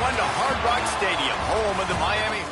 one to Hard Rock Stadium, home of the Miami.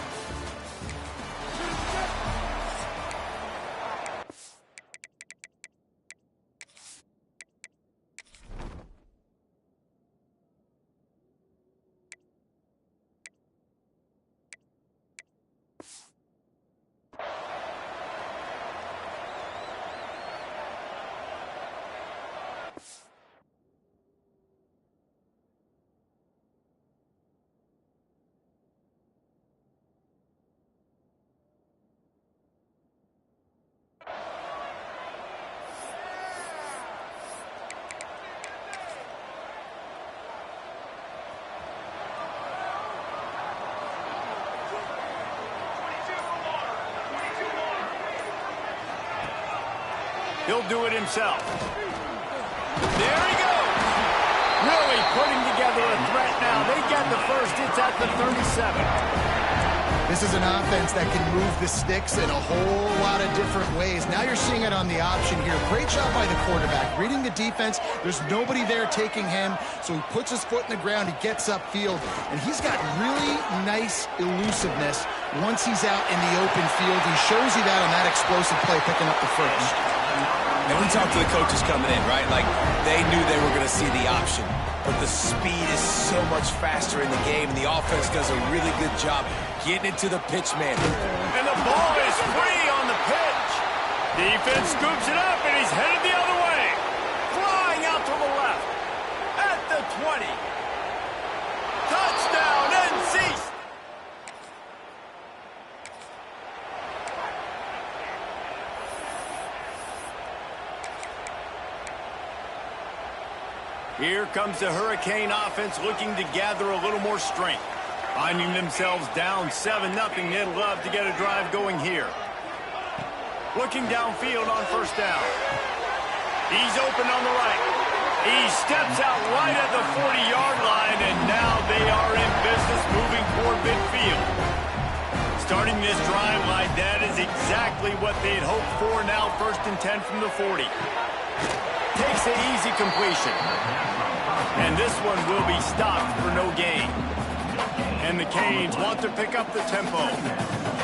He'll do it himself. There he goes. Really putting together a threat now. They get the first. It's at the 37. This is an offense that can move the sticks in a whole lot of different ways. Now you're seeing it on the option here. Great job by the quarterback. Reading the defense. There's nobody there taking him, so he puts his foot in the ground. He gets upfield, and he's got really nice elusiveness once he's out in the open field. He shows you that on that explosive play, picking up the first. And we talked to the coaches coming in, right? Like, they knew they were going to see the option. But the speed is so much faster in the game, and the offense does a really good job getting it to the pitch man. And the ball is free on the pitch. Defense scoops it up, and he's headed the other way. Flying out to the left. At the 20. Touchdown, NC. Here comes the Hurricane offense looking to gather a little more strength. Finding themselves down 7-0, they'd love to get a drive going here. Looking downfield on first down. He's open on the right. He steps out right at the 40-yard line, and now they are in business moving toward midfield. Starting this drive like that is exactly what they'd hoped for. Now 1st and 10 from the 40. Takes an easy completion. And this one will be stopped for no gain. And the Canes want to pick up the tempo.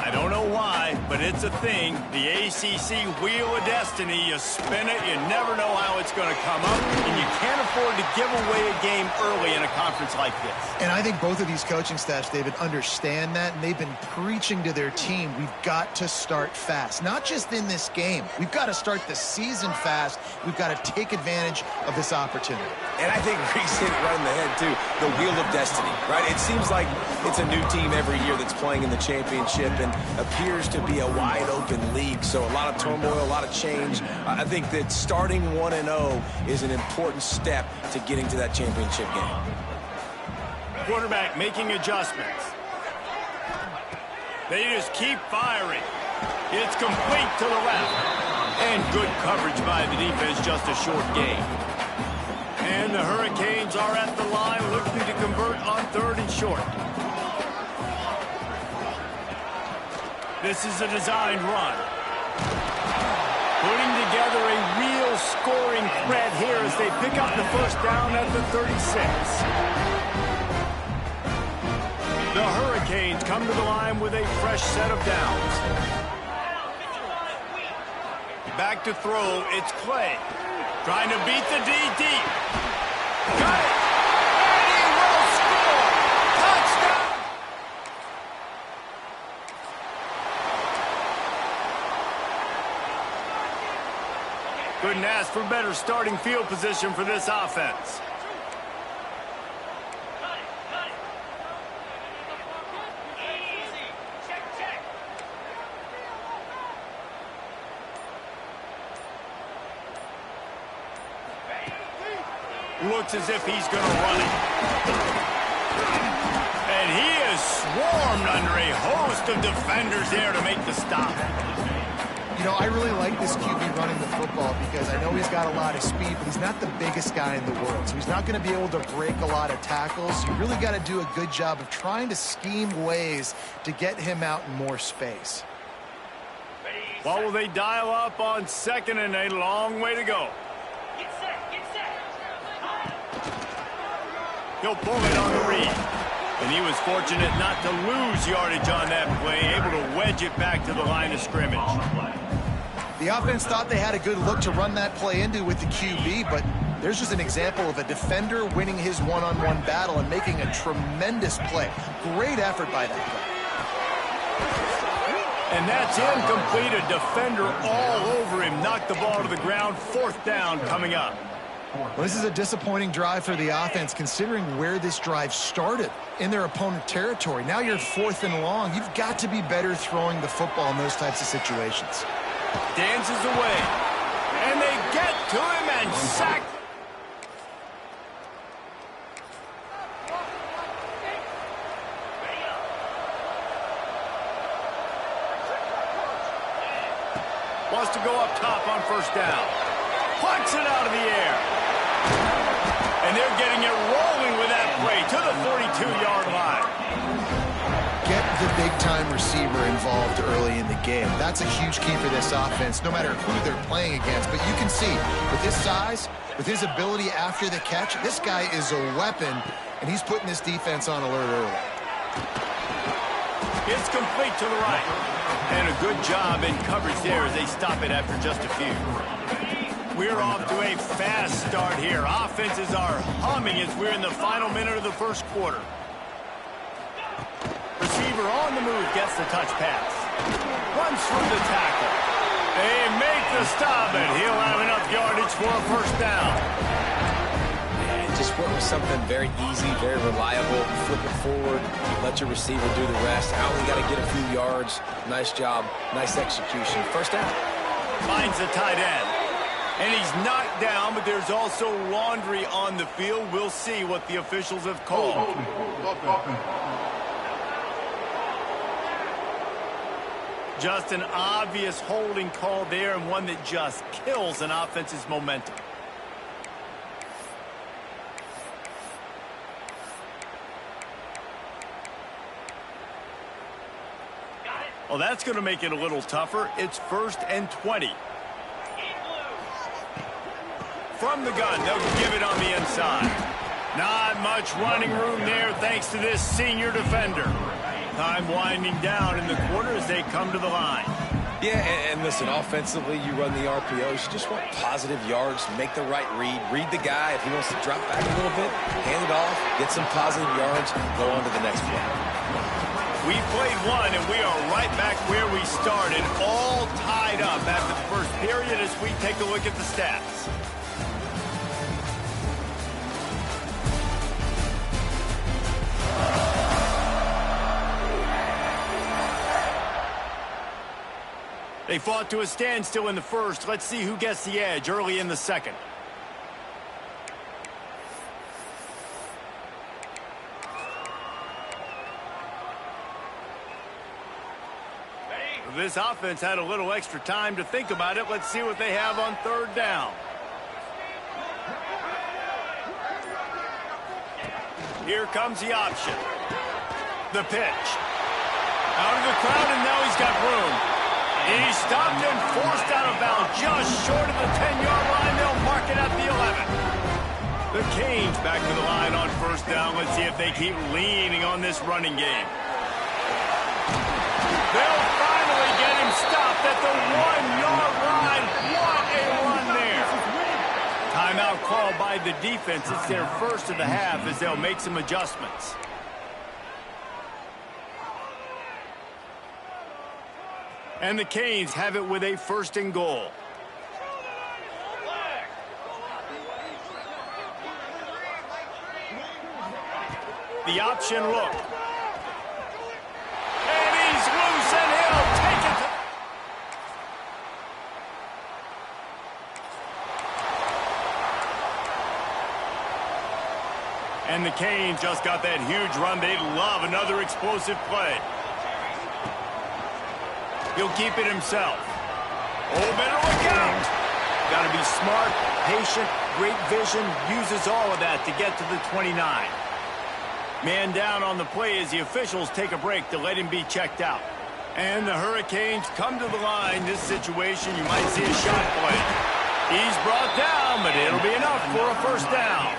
I don't know why, but it's a thing. The ACC Wheel of Destiny, you spin it, you never know how it's going to come up, and you can't afford to give away a game early in a conference like this. And I think both of these coaching staffs, David, understand that, and they've been preaching to their team, we've got to start fast. Not just in this game. We've got to start the season fast. We've got to take advantage of this opportunity. And I think Reese hit it right in the head, too. The Wheel of Destiny, right? It seems like it's a new team every year that's playing in the championship and appears to be a wide-open league. So a lot of turmoil, a lot of change. I think that starting 1-0 is an important step to getting to that championship game. Quarterback making adjustments. They just keep firing. It's complete to the left. And good coverage by the defense, just a short gain. And the Hurricanes are at the line looking to convert on 3rd and short. This is a designed run. Putting together a real scoring threat here as they pick up the first down at the 36. The Hurricanes come to the line with a fresh set of downs. Back to throw, it's Clay. Trying to beat the D deep. Got it! And he will score! Touchdown! Couldn't ask for better starting field position for this offense. Looks as if he's going to run it. And he is swarmed under a host of defenders there to make the stop. You know, I really like this QB running the football because I know he's got a lot of speed, but he's not the biggest guy in the world. So he's not going to be able to break a lot of tackles. You really got to do a good job of trying to scheme ways to get him out in more space. What will they dial up on 2nd and a long way to go? Get set, get set. He'll pull it on the read. And he was fortunate not to lose yardage on that play, able to wedge it back to the line of scrimmage. The offense thought they had a good look to run that play into with the QB, but there's just an example of a defender winning his one-on-one battle and making a tremendous play. Great effort by that play. And that's incomplete. A defender all over him. Knocked the ball to the ground. 4th down coming up. Well, this is a disappointing drive for the offense, considering where this drive started, in their opponent territory. Now you're 4th and long. You've got to be better throwing the football in those types of situations. Dances away. And they get to him and sack. Wants to go up top on 1st down. Plucks it out of the air. And they're getting it rolling with that play to the 42-yard line. Get the big-time receiver involved early in the game. That's a huge key for this offense, no matter who they're playing against. But you can see, with his size, with his ability after the catch, this guy is a weapon, and he's putting this defense on alert early. It's complete to the right. And a good job in coverage there as they stop it after just a few. We're off to a fast start here. Offenses are humming as we're in the final minute of the 1st quarter. Receiver on the move gets the touch pass. Runs through the tackle. They make the stop, and he'll have enough yardage for a 1st down. Just work with something very easy, very reliable. Flip it forward, let your receiver do the rest. I only got to get a few yards. Nice job, nice execution. 1st down. Finds the tight end. And he's knocked down, but there's also laundry on the field. We'll see what the officials have called. Just an obvious holding call there, and one that just kills an offense's momentum. Well, that's going to make it a little tougher. It's 1st and 20. From the gun, they'll give it on the inside. Not much running room there thanks to this senior defender. Time winding down in the quarter as they come to the line. Yeah, and listen, offensively, you run the RPOs. You just want positive yards, make the right read the guy. If he wants to drop back a little bit, hand it off, get some positive yards, go on to the next play. We played one, and we are right back where we started, all tied up after the 1st period as we take a look at the stats. They fought to a standstill in the 1st. Let's see who gets the edge early in the 2nd. This offense had a little extra time to think about it. Let's see what they have on 3rd down. Here comes the option. The pitch. Out of the crowd, and now he's got room. He's stopped and forced out of bounds just short of the 10-yard line. They'll mark it at the 11. The Canes back to the line on 1st down. Let's see if they keep leaning on this running game. They'll finally get him stopped at the 1-yard line. What a run there. Timeout called by the defense. It's their 1st of the half as they'll make some adjustments. And the Canes have it with a 1st and goal. The option look. And he's loose, and he'll take it. And the Canes just got that huge run. They'd love another explosive play. He'll keep it himself. Oh, better look out. Got to be smart, patient, great vision. Uses all of that to get to the 29. Man down on the play as the officials take a break to let him be checked out. And the Hurricanes come to the line. This situation, you might see a shot play. He's brought down, but it'll be enough for a 1st down.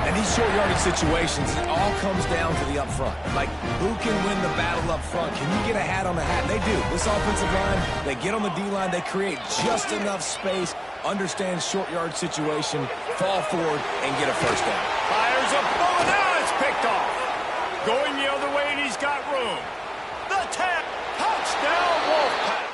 And these short yardage situations, it all comes down to the up front. Like, who can win the battle up front? Can you get a hat on the hat? And they do. This offensive line, they get on the D-line, they create just enough space, understand short yard situation, fall forward, and get a first down. Fires a bullet. Now it's picked off. Going the other way, and he's got room. The tap. Touchdown, Wolfpack.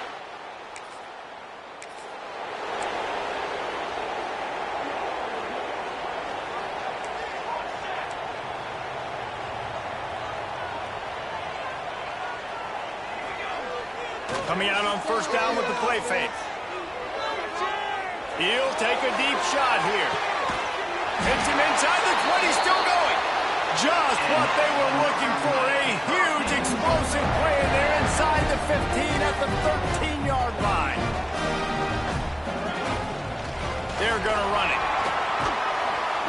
Coming out on first down with the play fake. He'll take a deep shot here. Hits him inside the 20, still going. Just what they were looking for. A huge explosive play, and they're inside the 15 at the 13-yard line. They're going to run it.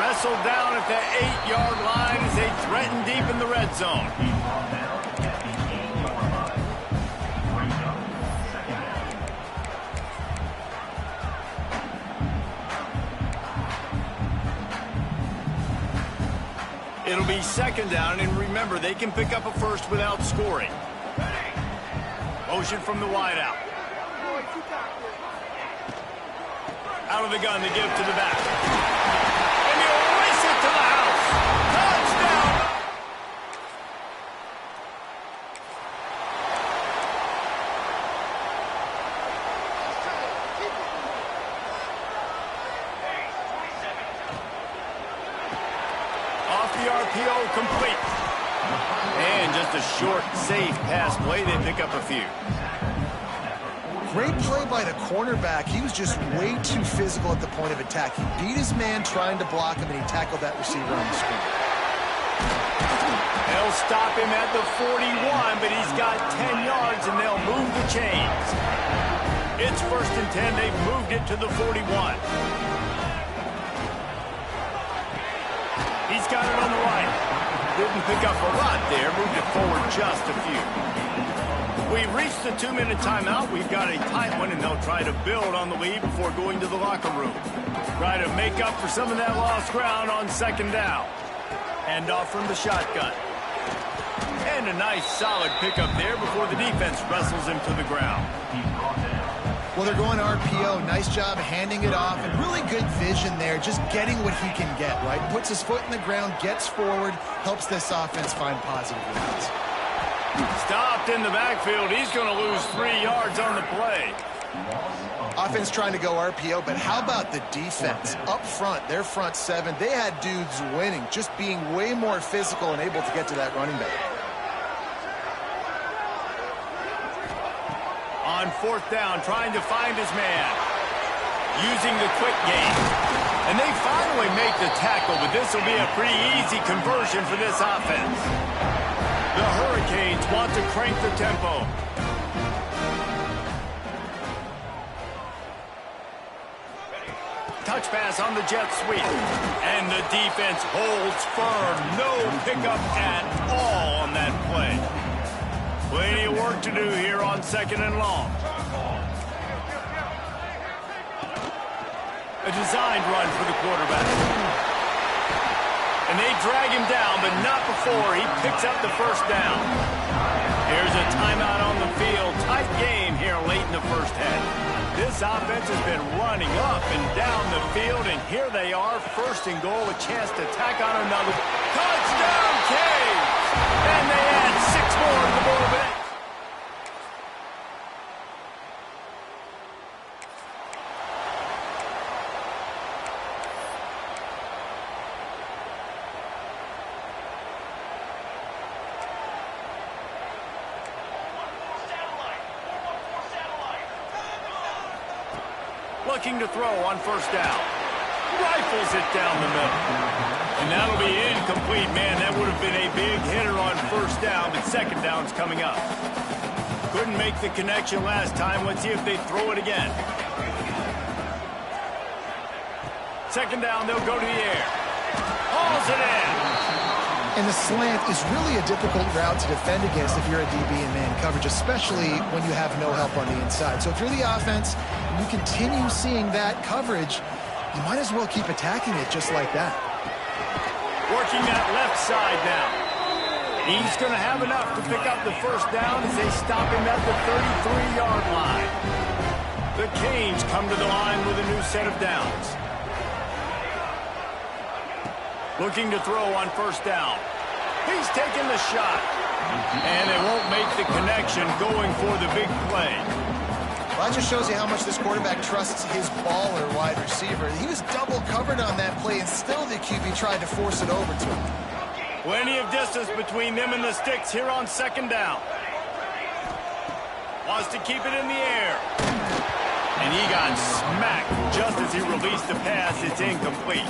Wrestled down at the 8-yard line as they threaten deep in the red zone. It'll be second down, and remember, they can pick up a first without scoring. Motion from the wideout. Out of the gun, they give to the back. And he'll race it to the house. Touchdown! Off the RPO, complete. And just a short, safe pass play. They pick up a few. Great play by the cornerback. He was just way too physical at the point of attack. He beat his man trying to block him, and he tackled that receiver on the screen. They'll stop him at the 41, but he's got 10 yards, and they'll move the chains. It's first and 10. They've moved it to the 41. He's got it on the right. Didn't pick up a lot there. Moved it forward just a few. We've reached the 2-minute timeout. We've got a tight one, and they'll try to build on the lead before going to the locker room. Try to make up for some of that lost ground on second down. Hand off from the shotgun. And a nice, solid pickup there before the defense wrestles him to the ground. Well, they're going RPO. Nice job handing it off, and really good vision there, just getting what he can get, right? Puts his foot in the ground, gets forward, helps this offense find positive routes. Stopped in the backfield. He's going to lose 3 yards on the play. Offense trying to go RPO, but how about the defense? Up front, their front seven, they had dudes winning, just being way more physical and able to get to that running back. On fourth down, trying to find his man. Using the quick game. And they finally make the tackle, but this will be a pretty easy conversion for this offense. The Hurricanes want to crank the tempo. Touch pass on the jet sweep. And the defense holds firm. No pickup at all on that play. Plenty of work to do here on second and long. A designed run for the quarterback. And they drag him down, but not before he picks up the first down. Here's a timeout on the field. Tight game here late in the first half. This offense has been running up and down the field, and here they are, first and goal, a chance to tack on another. Touchdown, Canes! And they add 6 more to the board. Looking to throw on first down. Rifles it down the middle. And that'll be incomplete. Man, that would have been a big hitter on first down, but second down's coming up. Couldn't make the connection last time. Let's see if they throw it again. Second down, they'll go to the air. Hauls it in. And the slant is really a difficult route to defend against if you're a DB in man coverage, especially when you have no help on the inside. So if you're the offense and you continue seeing that coverage, you might as well keep attacking it just like that. Working that left side now. He's going to have enough to pick up the first down as they stop him at the 33-yard line. The Canes come to the line with a new set of downs. Looking to throw on first down. He's taking the shot. And they won't make the connection going for the big play. Well, that just shows you how much this quarterback trusts his baller wide receiver. He was double covered on that play, and still the QB tried to force it over to him. Plenty of distance between them and the sticks here on second down. Wants to keep it in the air. And he got smacked just as he released the pass. It's incomplete.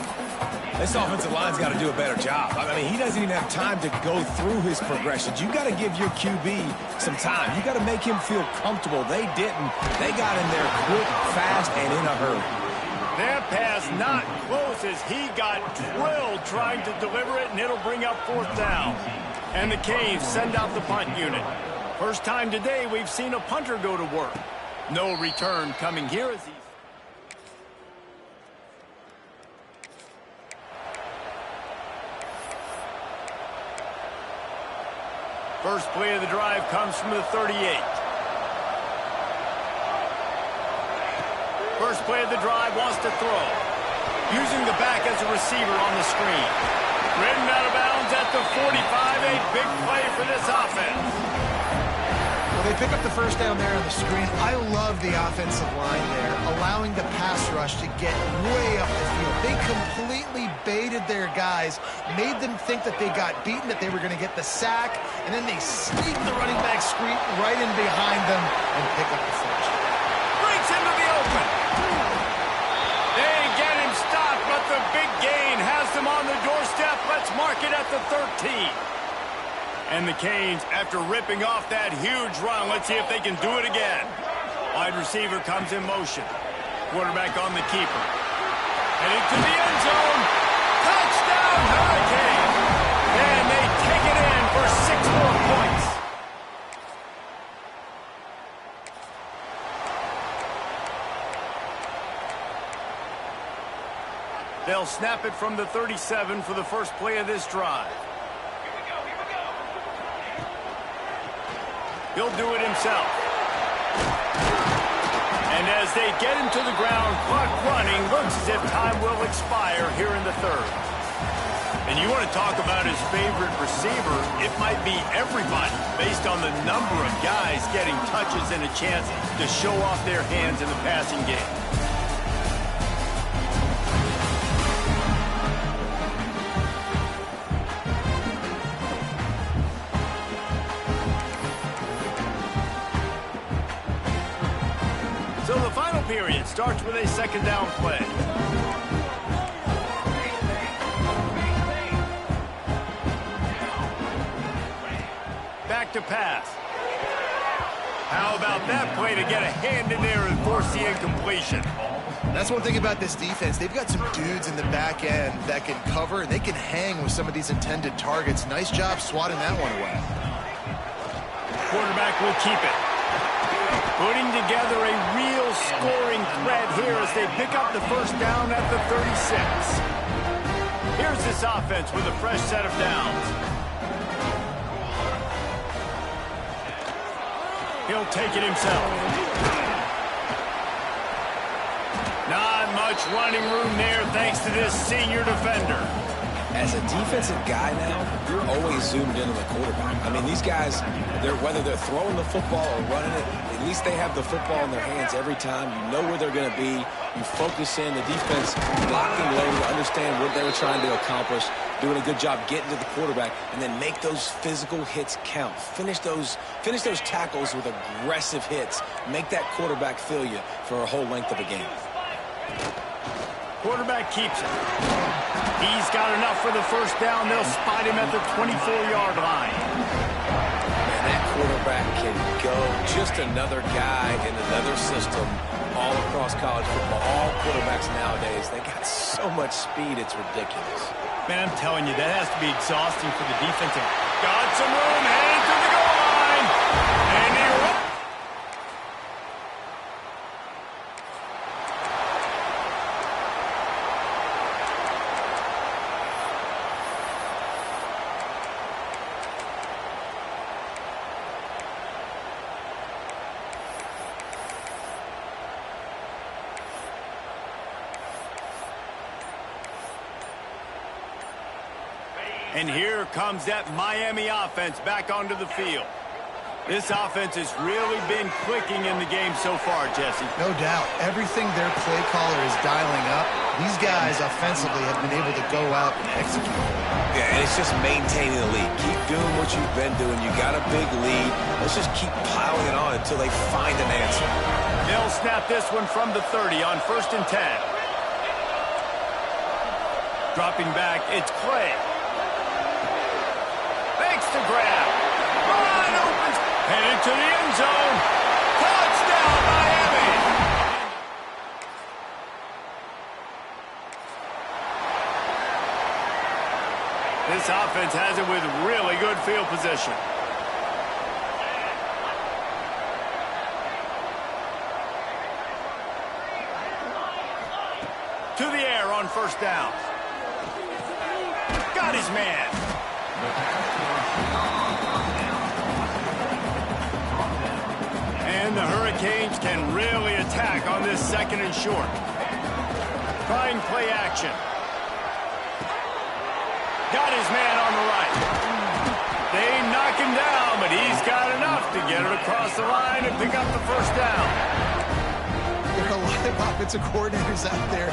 This offensive line's got to do a better job. I mean, he doesn't even have time to go through his progressions. You got to give your QB some time. You got to make him feel comfortable. They didn't. They got in there quick, fast, and in a hurry. That pass not close as he got drilled trying to deliver it, and it'll bring up fourth down. And the Canes send out the punt unit. First time today we've seen a punter go to work. No return coming here as he... First play of the drive comes from the 38. First play of the drive wants to throw. Using the back as a receiver on the screen. Ridden out of bounds at the 45. A big play for this offense. Well, they pick up the first down there on the screen. I love the offensive line there, allowing the pass rush to get way up the field. They completely baited their guys, made them think that they got beaten, that they were going to get the sack, and then they sneak the running back screen right in behind them and pick up the first. Breaks into the open. They get him stopped, but the big gain has them on the doorstep. Let's mark it at the 13. And the Canes, after ripping off that huge run, let's see if they can do it again. Wide receiver comes in motion. Quarterback on the keeper. Heading to the end zone. Touchdown, Hurricane! And they take it in for 6 more points. They'll snap it from the 37 for the first play of this drive. He'll do it himself. And as they get him to the ground, clock running, looks as if time will expire here in the third. And you want to talk about his favorite receiver, it might be everybody, based on the number of guys getting touches and a chance to show off their hands in the passing game. So the final period starts with a second down play. Back to pass. How about that play to get a hand in there and force the incompletion? That's one thing about this defense. They've got some dudes in the back end that can cover, and they can hang with some of these intended targets. Nice job swatting that one away. Quarterback will keep it. Putting together a real scoring threat here as they pick up the first down at the 36. Here's this offense with a fresh set of downs. He'll take it himself. Not much running room there thanks to this senior defender. As a defensive guy now, you're always zoomed in on the quarterback. I mean, these guys, whether they're throwing the football or running it, at least they have the football in their hands every time. You know where they're going to be. You focus in. The defense blocking low to understand what they were trying to accomplish, doing a good job getting to the quarterback, and then make those physical hits count. Finish those tackles with aggressive hits. Make that quarterback feel you for a whole length of a game. Quarterback keeps it. He's got enough for the first down. They'll spot him at the 24-yard line. And that quarterback can go. Just another guy in another system all across college football. All quarterbacks nowadays, they got so much speed, it's ridiculous. Man, I'm telling you, that has to be exhausting for the defensive. Got some room, heading to the goal line. And he And here comes that Miami offense back onto the field. This offense has really been clicking in the game so far, Jesse. No doubt. Everything their play caller is dialing up, these guys offensively have been able to go out and execute. Yeah, and it's just maintaining the lead. Keep doing what you've been doing. You got a big lead. Let's just keep piling it on until they find an answer. They'll snap this one from the 30 on 1st and 10. Dropping back, it's Clay. Makes the grab. Wide open. Headed to the end zone. Touchdown, Miami. This offense has it with really good field position. To the air on 1st down. Got his man. And the Hurricanes can really attack on this 2nd and short. Trying play action. Got his man on the right. They knock him down, but he's got enough to get it across the line and pick up the 1st down. There are a lot of offensive coordinators out there.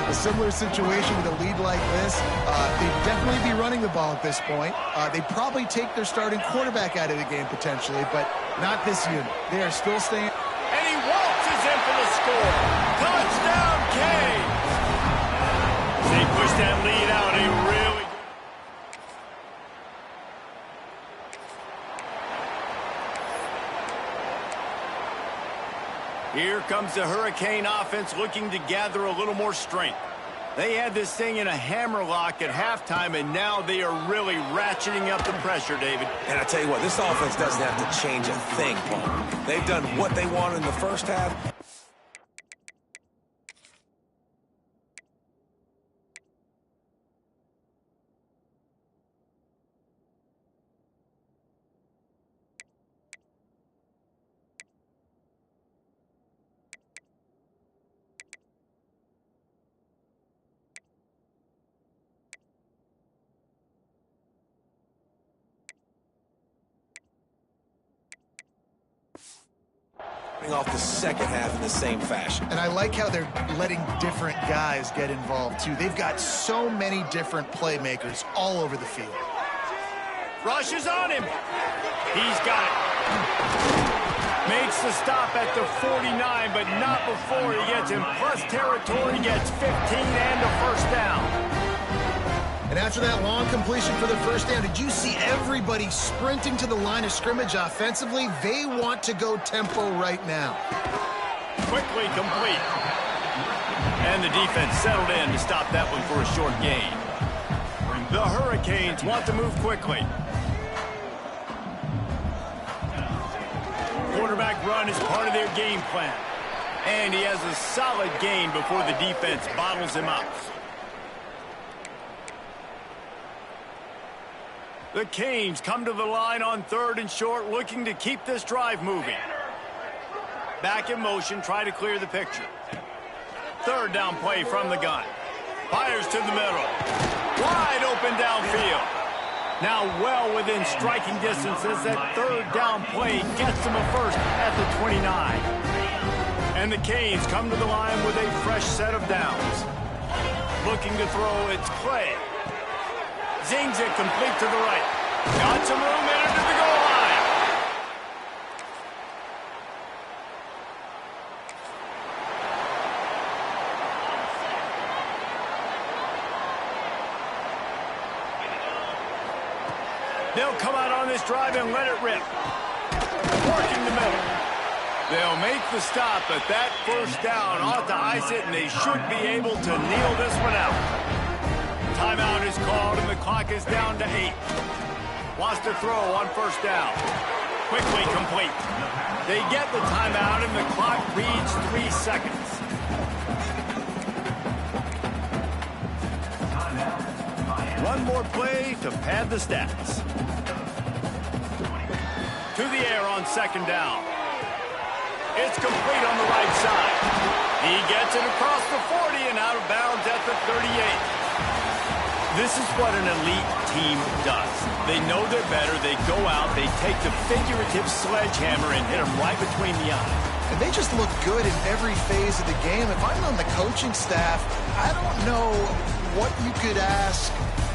A similar situation with a lead like this. They'd definitely be running the ball at this point. They'd probably take their starting quarterback out of the game potentially, but not this unit. They are still staying. And he waltzes in for the score. Touchdown, Canes. They push that lead out a really good. Here comes the Hurricane offense looking to gather a little more strength. They had this thing in a hammerlock at halftime, and now they are really ratcheting up the pressure, David. And I tell you what, this offense doesn't have to change a thing, Paul. They've done what they wanted in the first half. Off the second half in the same fashion. And I like how they're letting different guys get involved, too. They've got so many different playmakers all over the field. Rush is on him. He's got it. Makes the stop at the 49, but not before he gets in plus territory, gets 15 and a 1st down. And after that long completion for the 1st down, did you see everybody sprinting to the line of scrimmage offensively? They want to go tempo right now. Quickly complete. And the defense settled in to stop that one for a short gain. The Hurricanes want to move quickly. Quarterback run is part of their game plan. And he has a solid gain before the defense bottles him up. The Canes come to the line on 3rd and short, looking to keep this drive moving. Back in motion, try to clear the picture. 3rd down play from the gun. Fires to the middle. Wide open downfield. Now well within striking distance as that 3rd down play gets them a 1st at the 29. And the Canes come to the line with a fresh set of downs. Looking to throw, it's Clay. Zings it complete to the right. Got some room in under the goal line. They'll come out on this drive and let it rip. Working the middle. They'll make the stop, but that 1st down ought to ice it, and they should be able to kneel this one out. Timeout is called, and the clock is down to 8. Wants to throw on 1st down. Quickly complete. They get the timeout, and the clock reads 3 seconds. One more play to pad the stats. To the air on 2nd down. It's complete on the right side. He gets it across the 40 and out of bounds at the 38. This is what an elite team does. They know they're better. They go out, they take the figurative sledgehammer and hit them right between the eyes. And they just look good in every phase of the game. If I'm on the coaching staff, I don't know what you could ask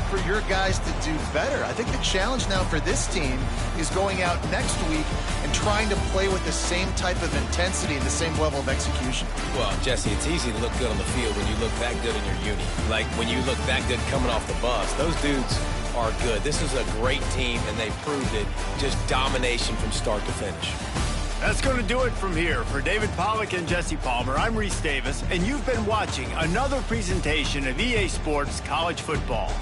for your guys to do better. I think the challenge now for this team is going out next week and trying to play with the same type of intensity and the same level of execution. Well, Jesse, it's easy to look good on the field when you look that good in your uni. Like when you look that good coming off the bus. Those dudes are good. This is a great team, and they proved it. Just domination from start to finish. That's going to do it from here. For David Pollack and Jesse Palmer, I'm Reese Davis, and you've been watching another presentation of EA Sports College Football.